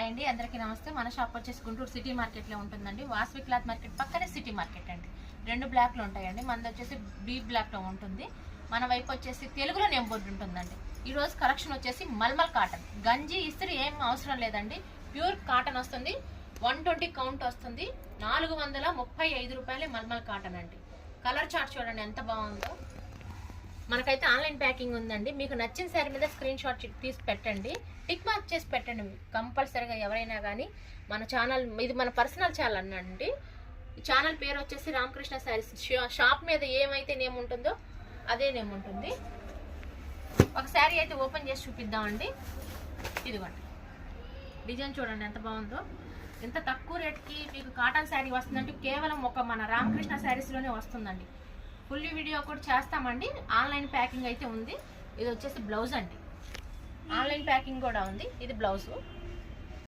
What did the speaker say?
అండి, అందరికీ నమస్తే. మన షాప్ వచ్చేసి గుంటూరు సిటీ మార్కెట్లో ఉంటుందండి. వాసవి క్లాత్ మార్కెట్ పక్కనే సిటీ మార్కెట్ అండి. 2 బ్లాక్లు ఉంటాయండి. మనది వచ్చేసి బి బ్లాక్లో ఉంటుంది. మన వైపు వచ్చేసి తెలుగులో నేమ్ బోర్డు ఉంటుందండి. ఈరోజు కలెక్షన్ వచ్చేసి మల్మల్ కాటన్. గంజి ఇస్త్రీ ఏం అవసరం లేదండి, ప్యూర్ కాటన్ వస్తుంది. 120 కౌంట్ వస్తుంది. 435 రూపాయలే మల్మల్ కాటన్ అండి. కలర్ చార్ట్ చూడండి ఎంత బాగుందో. మనకైతే ఆన్లైన్ ప్యాకింగ్ ఉందండి. మీకు నచ్చిన శారీ మీద స్క్రీన్ షాట్ తీసి పెట్టండి, టిక్ మార్క్ చేసి పెట్టండి కంపల్సరీగా. ఎవరైనా కానీ మన ఛానల్, ఇది మన పర్సనల్ ఛానల్ అండి. ఈ ఛానల్ పేరు వచ్చేసి రామకృష్ణ శారీస్. షాప్ మీద ఏమైతే నేమ్ ఉంటుందో అదే నేమ్ ఉంటుంది. ఒక శారీ అయితే ఓపెన్ చేసి చూపిద్దామండి. ఇదిగోండి, డిజైన్ చూడండి ఎంత బాగుందో. ఎంత తక్కువ రేట్కి మీకు కాటన్ శారీ వస్తుందంటే కేవలం ఒక మన రామకృష్ణ శారీస్లోనే వస్తుందండి. ఫుల్ వీడియో కూడా చేస్తామండి. ఆన్లైన్ ప్యాకింగ్ అయితే ఉంది. ఇది వచ్చేసి బ్లౌజ్ అండి, ఆన్లైన్ ప్యాకింగ్ కూడా ఉంది. ఇది బ్లౌజు.